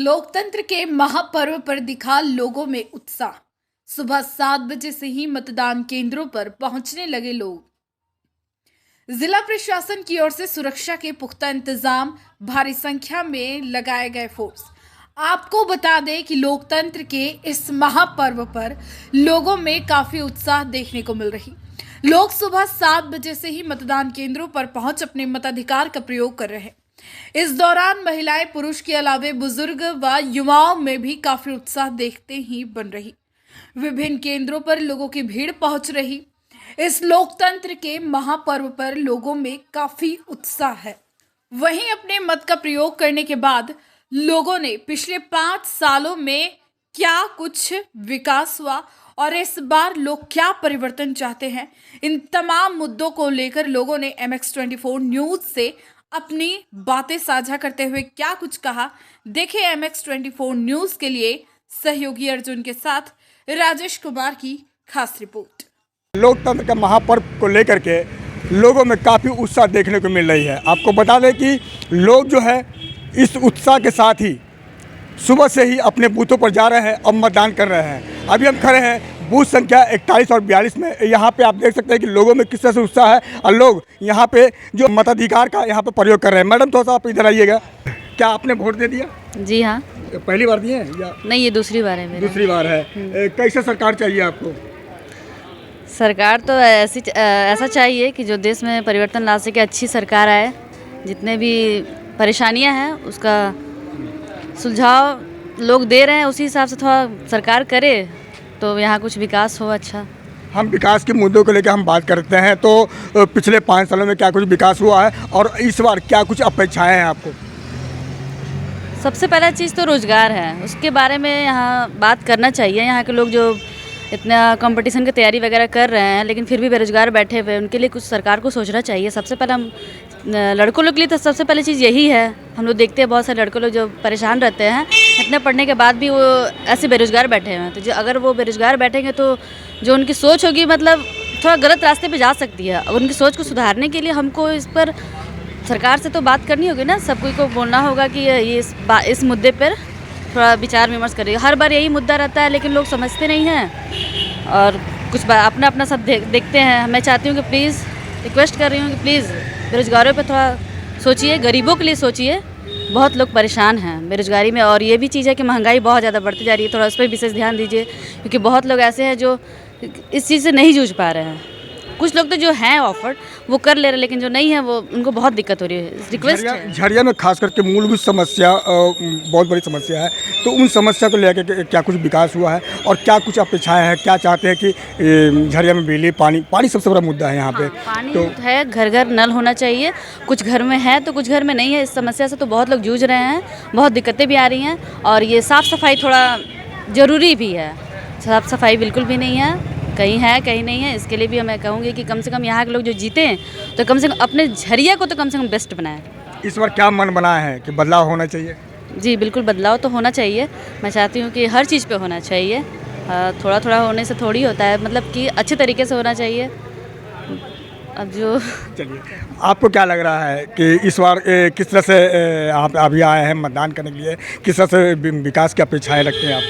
लोकतंत्र के महापर्व पर दिखा लोगों में उत्साह। सुबह 7 बजे से ही मतदान केंद्रों पर पहुंचने लगे लोग। जिला प्रशासन की ओर से सुरक्षा के पुख्ता इंतजाम, भारी संख्या में लगाए गए फोर्स। आपको बता दें कि लोकतंत्र के इस महापर्व पर लोगों में काफी उत्साह देखने को मिल रही। लोग सुबह 7 बजे से ही मतदान केंद्रों पर पहुंच अपने मताधिकार का प्रयोग कर रहे हैं। इस दौरान महिलाएं, पुरुष के अलावे बुजुर्ग व युवाओं में भी काफी उत्साह देखते ही बन रही। विभिन्न केंद्रों पर लोगों की भीड़ पहुंच रही। इस लोकतंत्र के महापर्व पर लोगों में काफी उत्साह है। वहीं अपने मत का प्रयोग करने के बाद लोगों ने पिछले 5 सालों में क्या कुछ विकास हुआ और इस बार लोग क्या परिवर्तन चाहते हैं, इन तमाम मुद्दों को लेकर लोगों ने MX24 न्यूज से अपनी बातें साझा करते हुए क्या कुछ कहा। देखें MX24 न्यूज के लिए सहयोगी अर्जुन के साथ राजेश कुमार की खास रिपोर्ट। लोकतंत्र का महापर्व को लेकर के लोगों में काफ़ी उत्साह देखने को मिल रही है। आपको बता दें कि लोग जो है इस उत्साह के साथ ही सुबह से ही अपने बूथों पर जा रहे हैं और मतदान कर रहे हैं। अभी हम खड़े हैं बूथ संख्या 41 और 42 में। यहाँ पे आप देख सकते हैं कि लोगों में किस तरह से उत्साह है और लोग यहाँ पे जो मताधिकार का यहाँ पे प्रयोग कर रहे हैं। मैडम, थोड़ा सा आप इधर आइएगा। क्या आपने वोट दे दिया? जी हाँ। पहली बार दिए हैं या नहीं, ये दूसरी बार है मेरा। दूसरी बार है। कैसे सरकार चाहिए आपको? सरकार तो ऐसा चाहिए कि जो देश में परिवर्तन ला सके, अच्छी सरकार आए। जितने भी परेशानियां हैं उसका सुझाव लोग दे रहे हैं, उसी हिसाब से थोड़ा सरकार करे तो यहाँ कुछ विकास हो। अच्छा, हम विकास के मुद्दों को लेकर हम बात करते हैं तो पिछले 5 सालों में क्या कुछ विकास हुआ है और इस बार क्या कुछ अपेक्षाएं हैं आपको? सबसे पहला चीज़ तो रोज़गार है, उसके बारे में यहाँ बात करना चाहिए। यहाँ के लोग जो इतना कंपटीशन की तैयारी वगैरह कर रहे हैं लेकिन फिर भी बेरोजगार बैठे हुए, उनके लिए कुछ सरकार को सोचना चाहिए। सबसे पहले हम लड़कों लोग के लिए तो सबसे पहले चीज़ यही है। हम लोग देखते हैं बहुत सारे लड़कों लोग जो परेशान रहते हैं, इतने पढ़ने के बाद भी वो ऐसे बेरोजगार बैठे हुए हैं। तो जो अगर वो बेरोजगार बैठेंगे तो जो उनकी सोच होगी मतलब थोड़ा गलत रास्ते पे जा सकती है। और उनकी सोच को सुधारने के लिए हमको इस पर सरकार से तो बात करनी होगी ना। सब कोई को बोलना होगा कि ये इस मुद्दे पर थोड़ा विचार विमर्श करिए। हर बार यही मुद्दा रहता है लेकिन लोग समझते नहीं हैं और कुछ अपना अपना सब देखते हैं। मैं चाहती हूँ कि प्लीज़, रिक्वेस्ट कर रही हूँ कि प्लीज़ बेरोजगारों पे थोड़ा सोचिए, गरीबों के लिए सोचिए। बहुत लोग परेशान हैं बेरोजगारी में। और ये भी चीज़ है कि महंगाई बहुत ज़्यादा बढ़ती जा रही है, थोड़ा उस पर विशेष ध्यान दीजिए क्योंकि बहुत लोग ऐसे हैं जो इस चीज़ से नहीं जूझ पा रहे हैं। कुछ लोग तो जो हैं ऑफर्ड वो कर ले रहे हैं लेकिन जो नहीं है वो उनको बहुत दिक्कत हो रही है। रिक्वेस्ट है। झरिया में खास करके मूलभूत समस्या बहुत बड़ी समस्या है, तो उन समस्या को लेकर क्या कुछ विकास हुआ है और क्या कुछ अपेक्षाएं हैं? क्या चाहते हैं कि झरिया में बिजली, पानी सबसे बड़ा मुद्दा है यहाँ पे। पानी तो है, घर घर नल होना चाहिए। कुछ घर में है तो कुछ घर में नहीं है। इस समस्या से तो बहुत लोग जूझ रहे हैं, बहुत दिक्कतें भी आ रही हैं। और ये साफ़ सफाई थोड़ा ज़रूरी भी है। साफ़ सफाई बिल्कुल भी नहीं है, कहीं है कहीं नहीं है। इसके लिए भी मैं कहूँगी कि कम से कम यहाँ के लोग जो जीते हैं तो कम से कम अपने झरिया को तो कम से कम बेस्ट बनाएं। इस बार क्या मन बना है कि बदलाव होना चाहिए? जी बिल्कुल, बदलाव तो होना चाहिए। मैं चाहती हूँ कि हर चीज़ पे होना चाहिए। थोड़ा थोड़ा होने से थोड़ी होता है, मतलब कि अच्छे तरीके से होना चाहिए। अब जो चलिए, आपको क्या लग रहा है कि इस बार किस तरह से आप अभी आए हैं मतदान करने के लिए, किस तरह से विकास की अपेक्षाएं रखते हैं आप?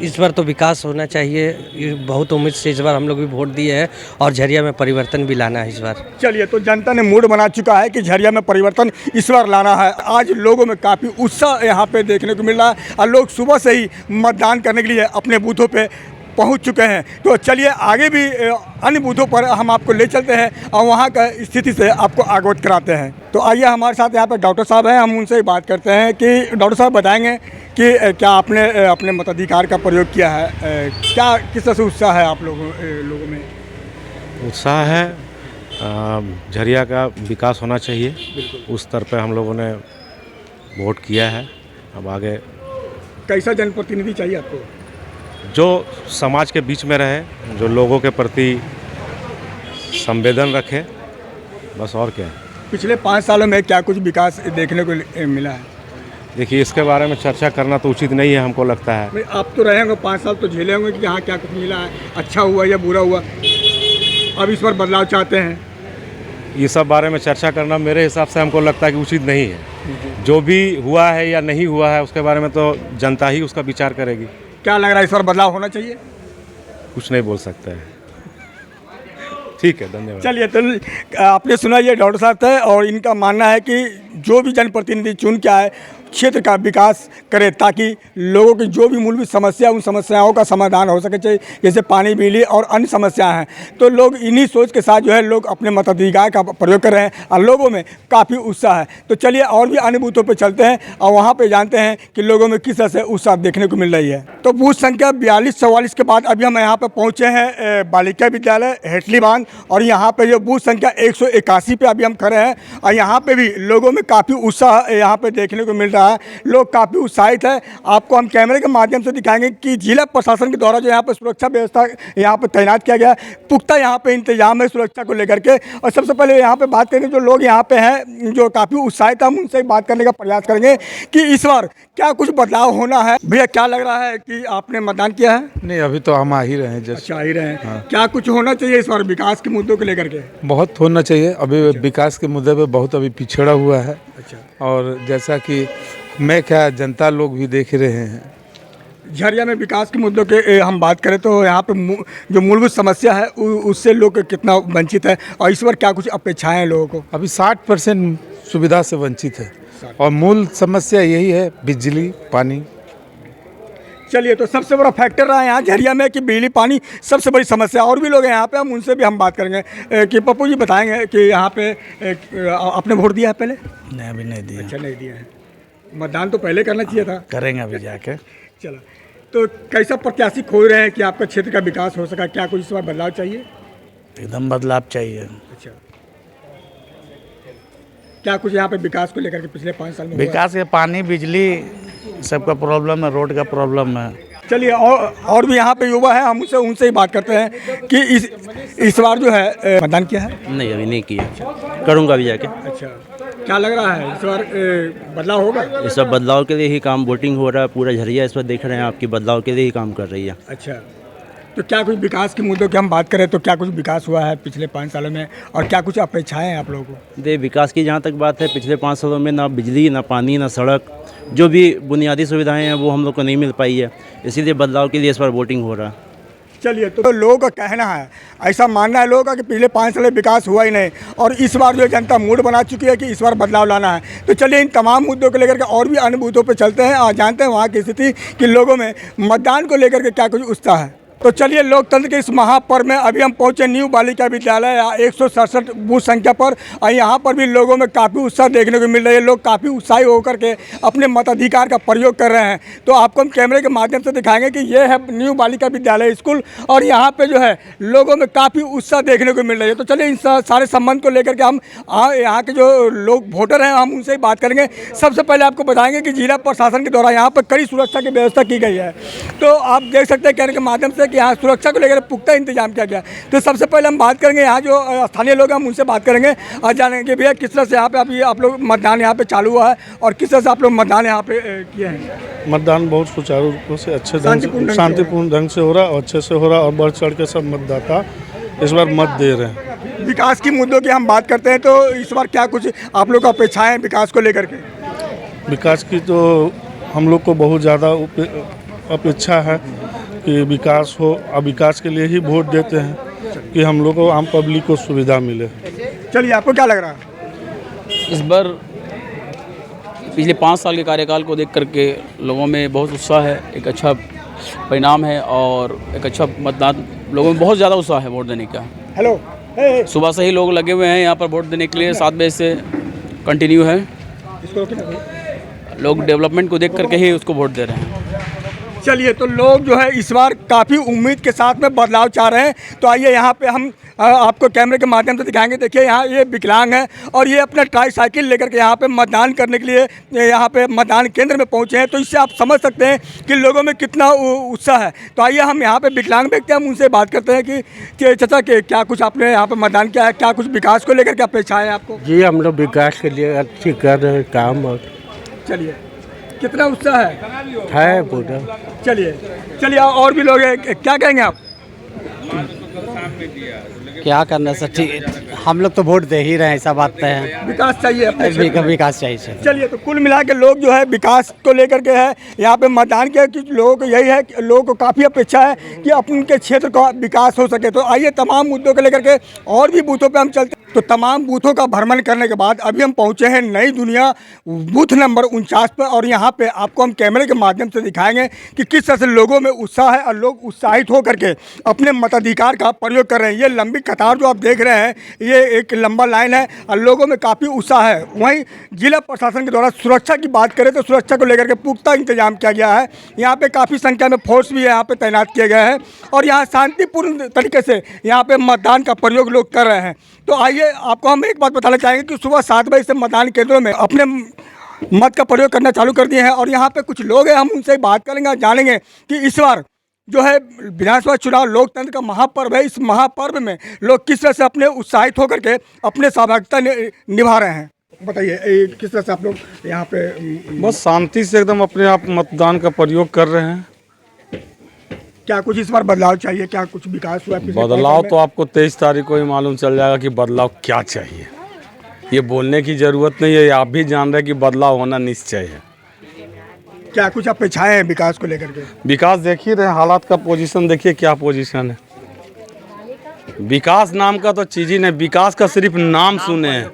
इस बार तो विकास होना चाहिए। ये बहुत उम्मीद से इस बार हम लोग भी वोट दिए हैं और झरिया में परिवर्तन भी लाना है इस बार। चलिए, तो जनता ने मूड बना चुका है कि झरिया में परिवर्तन इस बार लाना है। आज लोगों में काफ़ी उत्साह यहाँ पे देखने को मिल रहा है और लोग सुबह से ही मतदान करने के लिए अपने बूथों पे पहुंच चुके हैं। तो चलिए आगे भी अन्य बूथों पर हम आपको ले चलते हैं और वहां का स्थिति से आपको अवगत कराते हैं। तो आइए, हमारे साथ यहाँ पर डॉक्टर साहब हैं, हम उनसे बात करते हैं कि डॉक्टर साहब बताएंगे कि क्या आपने अपने मताधिकार का प्रयोग किया है, क्या किस तरह से उत्साह है आप लोगों में? उत्साह है। झरिया का विकास होना चाहिए, उस स्तर पे हम लोगों ने वोट किया है। अब आगे कैसा जनप्रतिनिधि चाहिए आपको? जो समाज के बीच में रहे, जो लोगों के प्रति संवेदन रखे, बस। और क्या है? पिछले 5 सालों में क्या कुछ विकास देखने को मिला है? देखिए, इसके बारे में चर्चा करना तो उचित नहीं है, हमको लगता है। आप तो रहे होंगे 5 साल, तो झेले होंगे कि यहाँ क्या कुछ मिला है, अच्छा हुआ या बुरा हुआ। अब इस बार बदलाव चाहते हैं? ये सब बारे में चर्चा करना मेरे हिसाब से हमको लगता है कि उचित नहीं है। जो भी हुआ है या नहीं हुआ है उसके बारे में तो जनता ही उसका विचार करेगी। क्या लग रहा है इस बार बदलाव होना चाहिए? कुछ नहीं बोल सकते हैं। ठीक है, धन्यवाद। चलिए, तो आपने सुना ये डॉक्टर साहब थे और इनका मानना है कि जो भी जनप्रतिनिधि चुन के आए क्षेत्र का विकास करे ताकि लोगों की जो भी मूलभूत समस्या उन समस्याओं का समाधान हो सके, चाहिए जैसे पानी, बिजली और अन्य समस्याएं हैं। तो लोग इन्हीं सोच के साथ जो है लोग अपने मताधिकार का प्रयोग कर रहे हैं और लोगों में काफ़ी उत्साह है। तो चलिए और भी अन्य बूथों पर चलते हैं और वहाँ पर जानते हैं कि लोगों में किस तरह से उत्साह देखने को मिल रही है। तो बूथ संख्या 42-44 के बाद अभी हम यहाँ पर पहुँचे हैं बालिका विद्यालय हेटली बांध, और यहाँ पर जो बूथ संख्या 181 पे अभी हम खड़े हैं और यहाँ पे भी लोगों में काफ़ी उत्साह यहाँ पे देखने को मिल रहा है। लोग काफ़ी उत्साहित है। आपको हम कैमरे के माध्यम से दिखाएंगे कि जिला प्रशासन के द्वारा जो यहाँ पर सुरक्षा व्यवस्था यहाँ पर तैनात किया गया, पुख्ता यहाँ पे इंतजाम है सुरक्षा को लेकर के। और सबसे पहले यहाँ पे बात करेंगे जो लोग यहाँ पे हैं जो काफ़ी उत्साहित है, हम उनसे बात करने का प्रयास करेंगे कि इस बार क्या कुछ बदलाव होना है। भैया, क्या लग रहा है कि आपने मतदान किया है? नहीं, अभी तो हम आ ही रहे हैं। जस्ट अच्छा, आ ही रहे हैं। हाँ। क्या कुछ होना चाहिए इस बार विकास के मुद्दों को लेकर के? बहुत होना चाहिए। अभी विकास के मुद्दे पे बहुत अभी पिछड़ा हुआ है। अच्छा। और जैसा कि मैं क्या जनता लोग भी देख रहे हैं, झरिया में विकास के मुद्दों के हम बात करें तो यहाँ पे जो मूलभूत समस्या है उससे लोग कितना वंचित है और इस बार क्या कुछ अपेक्षाएं हैं लोगों को? अभी 60% सुविधा से वंचित है और मूल समस्या यही है, बिजली, पानी। चलिए, तो सबसे बड़ा फैक्टर रहा है यहाँ झरिया में कि बिजली पानी सबसे बड़ी समस्या। और भी लोग हैं यहाँ पे, हम उनसे भी हम बात करेंगे कि पप्पू जी बताएंगे कि यहाँ पे आपने वोट दिया है पहले? नहीं, अभी नहीं दिया। अच्छा, नहीं दिया है। मतदान तो पहले करना चाहिए था। करेंगे अभी जाके। चलो, तो कैसा प्रत्याशी खोज रहे हैं कि आपका क्षेत्र का विकास हो सका? क्या कुछ इस बार बदलाव चाहिए? एकदम बदलाव चाहिए। अच्छा, क्या कुछ यहाँ पे विकास को लेकर के पिछले 5 साल में हुआ है? विकास के पानी, बिजली सबका प्रॉब्लम है, रोड का प्रॉब्लम है। चलिए, और भी यहाँ पे युवा है, हम उनसे ही बात करते हैं कि इस बार जो है मतदान किया है? नहीं, अभी नहीं किया, करूँगा अभी जाके। अच्छा, क्या लग रहा है इस बार बदलाव होगा? इस सब बदलाव के लिए ही काम, वोटिंग हो रहा है, पूरा झरिया इस पर देख रहे हैं आपकी बदलाव के लिए ही काम कर रही है। अच्छा, तो क्या कुछ विकास के मुद्दों की हम बात करें तो क्या कुछ विकास हुआ है पिछले 5 सालों में और क्या कुछ अपेक्षाएं हैं आप लोगों को? दे विकास की जहाँ तक बात है, पिछले 5 सालों में ना बिजली, ना पानी, ना सड़क, जो भी बुनियादी सुविधाएं हैं वो हम लोग को नहीं मिल पाई है। इसीलिए बदलाव के लिए इस बार वोटिंग हो रहा है। चलिए, तो लोगों का कहना है, ऐसा मानना है लोगों का कि पिछले 5 साल में विकास हुआ ही नहीं और इस बार जो जनता मूड बना चुकी है कि इस बार बदलाव लाना है। तो चलिए, इन तमाम मुद्दों को लेकर के और भी अन्य बूथों पर चलते हैं और जानते हैं वहाँ की स्थिति कि लोगों में मतदान को लेकर के क्या कुछ उत्साह है। तो चलिए, लोकतंत्र के इस महापर्व में अभी हम पहुंचे न्यू बालिका विद्यालय 167 बूथ संख्या पर और यहाँ पर भी लोगों में काफ़ी उत्साह देखने को मिल रही है। लोग काफ़ी उत्साही होकर के अपने मताधिकार का प्रयोग कर रहे हैं। तो आपको हम कैमरे के माध्यम से दिखाएंगे कि ये है न्यू बालिका विद्यालय स्कूल और यहाँ पे जो है लोगों में काफ़ी उत्साह देखने को मिल रही है। तो चलिए, इन सारे संबंध को लेकर के हम यहाँ के जो लोग वोटर हैं हम उनसे ही बात करेंगे। सबसे पहले आपको बताएंगे कि जिला प्रशासन के द्वारा यहाँ पर कड़ी सुरक्षा की व्यवस्था की गई है। तो आप देख सकते हैं कैमरे के माध्यम से कि यहाँ सुरक्षा को लेकर पुख्ता इंतजाम किया गया। तो सबसे पहले हम बात करेंगे यहाँ जो स्थानीय लोग हैं हम उनसे बात करेंगे और जानेंगे भैया किस तरह से यहाँ पे अभी आप लोग मतदान यहाँ पे चालू हुआ है और किस तरह से आप लोग मतदान यहाँ पे किए हैं। मतदान बहुत सुचारू रूप से, अच्छे शांतिपूर्ण ढंग से हो रहा है और अच्छे से हो रहा है और बढ़ चढ़ के सब मतदाता इस बार मत दे रहे हैं। विकास की मुद्दों की हम बात करते हैं तो इस बार क्या कुछ आप लोग अपेक्षाएं विकास को लेकर के? विकास की तो हम लोग को बहुत ज़्यादा अपेक्षा है कि विकास हो और विकास के लिए ही वोट देते हैं कि हम लोग को आम पब्लिक को सुविधा मिले। चलिए, आपको क्या लग रहा है? इस बार पिछले 5 साल के कार्यकाल को देख करके लोगों में बहुत उत्साह है, एक अच्छा परिणाम है और एक अच्छा मतदान, लोगों में बहुत ज़्यादा उत्साह है वोट देने का। हेलो, सुबह से ही लोग लगे हुए हैं यहाँ पर वोट देने के लिए, 7 बजे से कंटिन्यू है। लोग डेवलपमेंट को देख करके ही उसको वोट दे रहे हैं। चलिए, तो लोग जो है इस बार काफ़ी उम्मीद के साथ में बदलाव चाह रहे हैं। तो आइए यहाँ पे हम आपको कैमरे के माध्यम से दिखाएंगे। देखिए, यहाँ ये विकलांग है और ये अपना ट्राईसाइकिल लेकर के यहाँ पे मतदान करने के लिए यहाँ पे मतदान केंद्र में पहुँचे हैं। तो इससे आप समझ सकते हैं कि लोगों में कितना उत्साह है। तो आइए हम यहाँ पे विकलांग व्यक्ति हम उनसे बात करते हैं कि चाचा के क्या कुछ आपने यहाँ पर मतदान किया है, क्या कुछ विकास को लेकर के अपेक्षाएँ हैं आपको? जी, हम लोग विकास के लिए अच्छी कर रहे हैं काम। और चलिए, कितना उत्साह है पूरा। चलिए, और भी लोग हैं, क्या कहेंगे आप? क्या करना सर, ठीक हम लोग तो वोट दे ही रहे हैं, ऐसा बात है। विकास चाहिए अपने क्षेत्र में। विकास चाहिए सर। चलिए, तो कुल मिला के लोग जो है विकास को लेकर के है यहाँ पे मतदान के कि लोगों को यही है कि लोगों को काफ़ी अपेक्षा है कि अपने के क्षेत्र का विकास हो सके। तो आइए तमाम मुद्दों को लेकर के और भी बूथों पे हम चलते हैं। तो तमाम बूथों का भ्रमण करने के बाद अभी हम पहुँचे हैं नई दुनिया बूथ नंबर 49 पर, और यहाँ पे आपको हम कैमरे के माध्यम से दिखाएंगे कि किस तरह से लोगों में उत्साह है और लोग उत्साहित होकर के अपने मताधिकार का प्रयोग कर रहे हैं। ये लंबी कतार जो आप देख रहे हैं, ये एक लंबा लाइन है और लोगों में काफ़ी उत्साह है। वहीं जिला प्रशासन के द्वारा सुरक्षा की बात करें तो सुरक्षा को लेकर के पुख्ता इंतजाम किया गया है। यहाँ पे काफ़ी संख्या में फोर्स भी यहाँ पे तैनात किए गए हैं और यहाँ शांतिपूर्ण तरीके से यहाँ पे मतदान का प्रयोग लोग कर रहे हैं। तो आइए आपको हम एक बात बताना चाहेंगे कि सुबह 7 बजे से मतदान केंद्रों में अपने मत का प्रयोग करना चालू कर दिए हैं और यहाँ पे कुछ लोग हैं, हम उनसे बात करेंगे और जानेंगे कि इस बार जो है विधानसभा चुनाव लोकतंत्र का महापर्व है। इस महापर्व में लोग किस तरह से अपने उत्साहित होकर के अपने सहभागिता निभा रहे हैं। बताइए किस तरह से आप लोग यहाँ पे बस शांति से एकदम अपने आप मतदान का प्रयोग कर रहे हैं। क्या कुछ इस बार बदलाव चाहिए, क्या कुछ विकास हुआ? बदलाव तो आपको 23 तारीख को ही मालूम चल जाएगा कि बदलाव क्या चाहिए। ये बोलने की ज़रूरत नहीं है, आप भी जान रहे हैं कि बदलाव होना निश्चय है। क्या कुछ अपेक्षाएं हैं विकास को लेकर के? विकास देख ही रहे, हालात का पोजीशन देखिए क्या पोजीशन है। विकास नाम का तो चीज़ ही नहीं, विकास का सिर्फ नाम सुने हैं,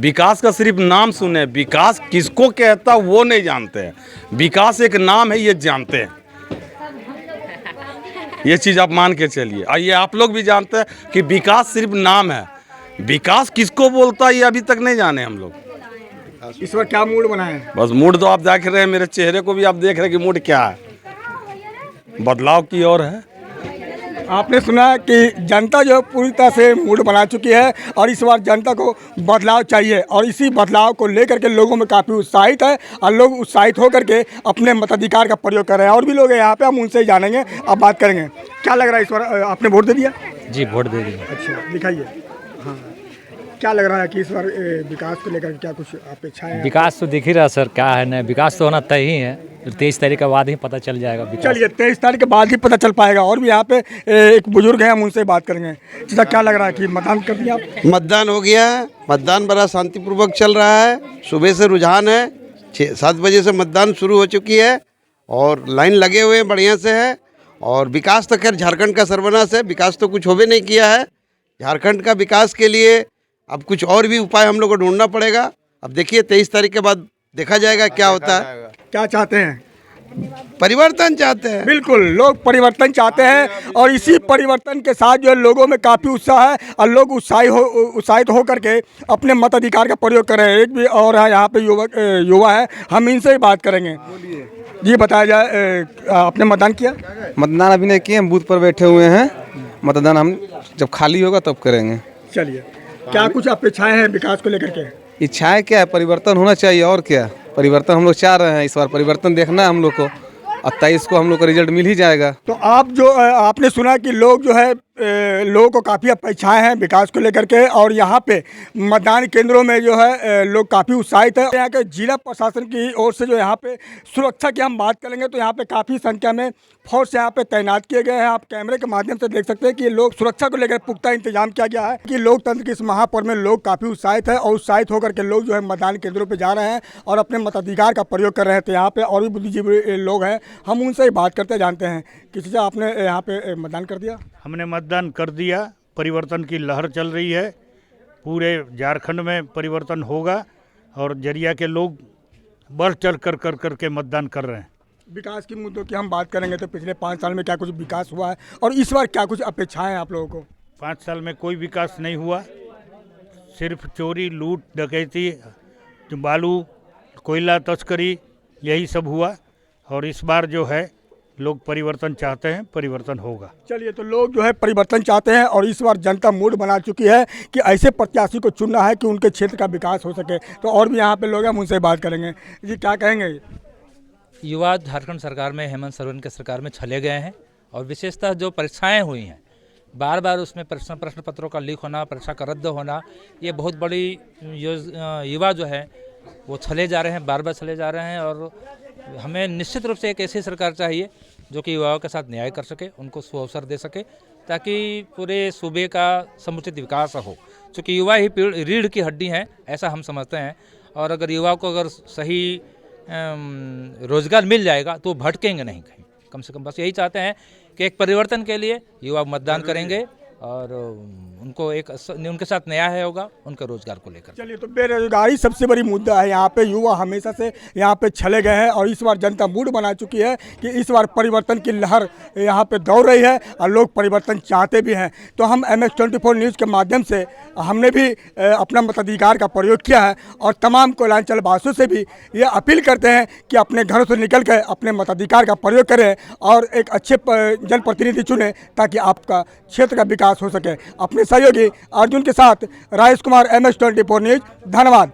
विकास का सिर्फ नाम सुने हैं। विकास किसको कहता वो नहीं जानते हैं। विकास एक नाम है, ये जानते हैं। ये चीज़ आप मान के चलिए, और ये आप लोग भी जानते हैं कि विकास सिर्फ नाम है। विकास किसको बोलता है ये अभी तक नहीं जाने हम लोग। इस बार क्या मूड बना है? बस मूड तो आप देख रहे हैं, मेरे चेहरे को भी आप देख रहे हैं कि मूड क्या है, बदलाव की ओर है। आपने सुना कि जनता जो पूरी तरह से मूड बना चुकी है और इस बार जनता को बदलाव चाहिए और इसी बदलाव को लेकर के लोगों में काफ़ी उत्साहित है और लोग उत्साहित होकर के अपने मताधिकार का प्रयोग कर रहे हैं। और भी लोग हैं यहाँ पे, हम उनसे ही जानेंगे, अब बात करेंगे। क्या लग रहा है इस बार आपने वोट दे दिया? जी वोट दे दिया। अच्छा, दिखाइए। हाँ, क्या लग रहा है कि इस बार विकास को लेकर क्या कुछ अपेक्षाएं? विकास तो दिख ही रहा सर, क्या है ना, विकास तो होना तय ही है। 23 तारीख के बाद ही पता चल जाएगा विकास। चलिए, 23 तारीख के बाद ही पता चल पाएगा। और भी यहाँ पे एक बुजुर्ग हैं, हम उनसे बात करेंगे। चाचा, क्या लग रहा है कि मतदान कर दिया आप? मतदान हो गया है, मतदान बड़ा शांतिपूर्वक चल रहा है। सुबह से रुझान है, 6-7 बजे से मतदान शुरू हो चुकी है और लाइन लगे हुए बढ़िया से है। और विकास तो खैर झारखंड का सर्वनाश है, विकास तो कुछ होवे नहीं किया है। झारखंड का विकास के लिए अब कुछ और भी उपाय हम लोग को ढूंढना पड़ेगा। अब देखिए 23 तारीख के बाद देखा जाएगा क्या होता है। क्या चाहते हैं? परिवर्तन चाहते हैं। बिल्कुल, लोग परिवर्तन चाहते हैं और इसी परिवर्तन के साथ जो है लोगों में काफ़ी उत्साह है और लोग उत्साहित होकर के अपने मताधिकार का प्रयोग कर रहे हैं। एक भी और है यहाँ पे युवा है, हम इनसे ही बात करेंगे। जी बताया जाए, आपने मतदान किया? मतदान अभी नहीं किए, हम बूथ पर बैठे हुए हैं। मतदान हम जब खाली होगा तब करेंगे। चलिए, क्या कुछ अपेक्षाएं हैं विकास को लेकर के? इच्छाएं क्या है, परिवर्तन होना चाहिए और क्या। परिवर्तन हम लोग चाह रहे हैं, इस बार परिवर्तन देखना है हम लोग को। 28 को हम लोग का रिजल्ट मिल ही जाएगा। तो आप जो आपने सुना कि लोग जो है लोगों को काफ़ी अपेक्षाएं हैं विकास को लेकर के और यहाँ पे मतदान केंद्रों में जो है लोग काफ़ी उत्साहित है। यहाँ के जिला प्रशासन की ओर से जो यहाँ पे सुरक्षा की हम बात करेंगे तो यहाँ पे काफ़ी संख्या में फोर्स यहाँ पे तैनात किए गए हैं। आप कैमरे के माध्यम से देख सकते हैं कि लोग सुरक्षा को लेकर पुख्ता इंतजाम किया गया है कि लोकतंत्र के इस महापर्व में लोग काफ़ी उत्साहित है और उत्साहित होकर के लोग जो है मतदान केंद्रों पर जा रहे हैं और अपने मताधिकार का प्रयोग कर रहे थे। यहाँ पे और भी बुद्धिजीवी लोग हैं, हम उनसे ही बात करते जानते हैं। किसी से आपने यहाँ पे मतदान कर दिया? हमने मतदान कर दिया। परिवर्तन की लहर चल रही है, पूरे झारखंड में परिवर्तन होगा और जरिया के लोग बढ़ चढ़ कर के मतदान कर रहे हैं। विकास की मुद्दों की हम बात करेंगे तो पिछले 5 साल में क्या कुछ विकास हुआ है और इस बार क्या कुछ अपेक्षाएं हैं आप लोगों को? 5 साल में कोई विकास नहीं हुआ, सिर्फ चोरी, लूट, डकैती, बालू, कोयला तस्करी, यही सब हुआ। और इस बार जो है लोग परिवर्तन चाहते हैं, परिवर्तन होगा। चलिए, तो लोग जो है परिवर्तन चाहते हैं और इस बार जनता मूड बना चुकी है कि ऐसे प्रत्याशी को चुनना है कि उनके क्षेत्र का विकास हो सके। तो और भी यहाँ पे लोग हैं, हम उनसे बात करेंगे। जी क्या कहेंगे? युवा झारखंड सरकार में, हेमंत सोरेन के सरकार में चले गए हैं और विशेषतः जो परीक्षाएं हुई हैं, बार बार उसमें प्रश्न पत्रों का लीक होना, परीक्षा का रद्द होना, ये बहुत बड़ी युवा जो है वो चले जा रहे हैं, बार बार चले जा रहे हैं। और हमें निश्चित रूप से एक ऐसी सरकार चाहिए जो कि युवाओं के साथ न्याय कर सके, उनको सुअवसर दे सके, ताकि पूरे सूबे का समुचित विकास हो। चूँकि युवा ही रीढ़ की हड्डी हैं, ऐसा हम समझते हैं। और अगर युवा को अगर सही रोजगार मिल जाएगा तो भटकेंगे नहीं कहीं। कम से कम बस यही चाहते हैं कि एक परिवर्तन के लिए युवा मतदान करेंगे और उनके साथ न्याय होगा उनका रोजगार को लेकर। चलिए, तो बेरोजगारी सबसे बड़ी मुद्दा है यहाँ पे। युवा हमेशा से यहाँ पे छले गए हैं और इस बार जनता मूड बना चुकी है कि इस बार परिवर्तन की लहर यहाँ पे दौड़ रही है और लोग परिवर्तन चाहते भी हैं। तो हम MX24 न्यूज़ के माध्यम से हमने भी अपना मताधिकार का प्रयोग किया है और तमाम कोयलांचल वासियों से भी ये अपील करते हैं कि अपने घरों से निकल कर अपने मताधिकार का प्रयोग करें और एक अच्छे जनप्रतिनिधि चुनें ताकि आपका क्षेत्र का विकास हो सके। अपने सहयोगी अर्जुन के साथ राजेश कुमार, MX24 न्यूज़, धन्यवाद।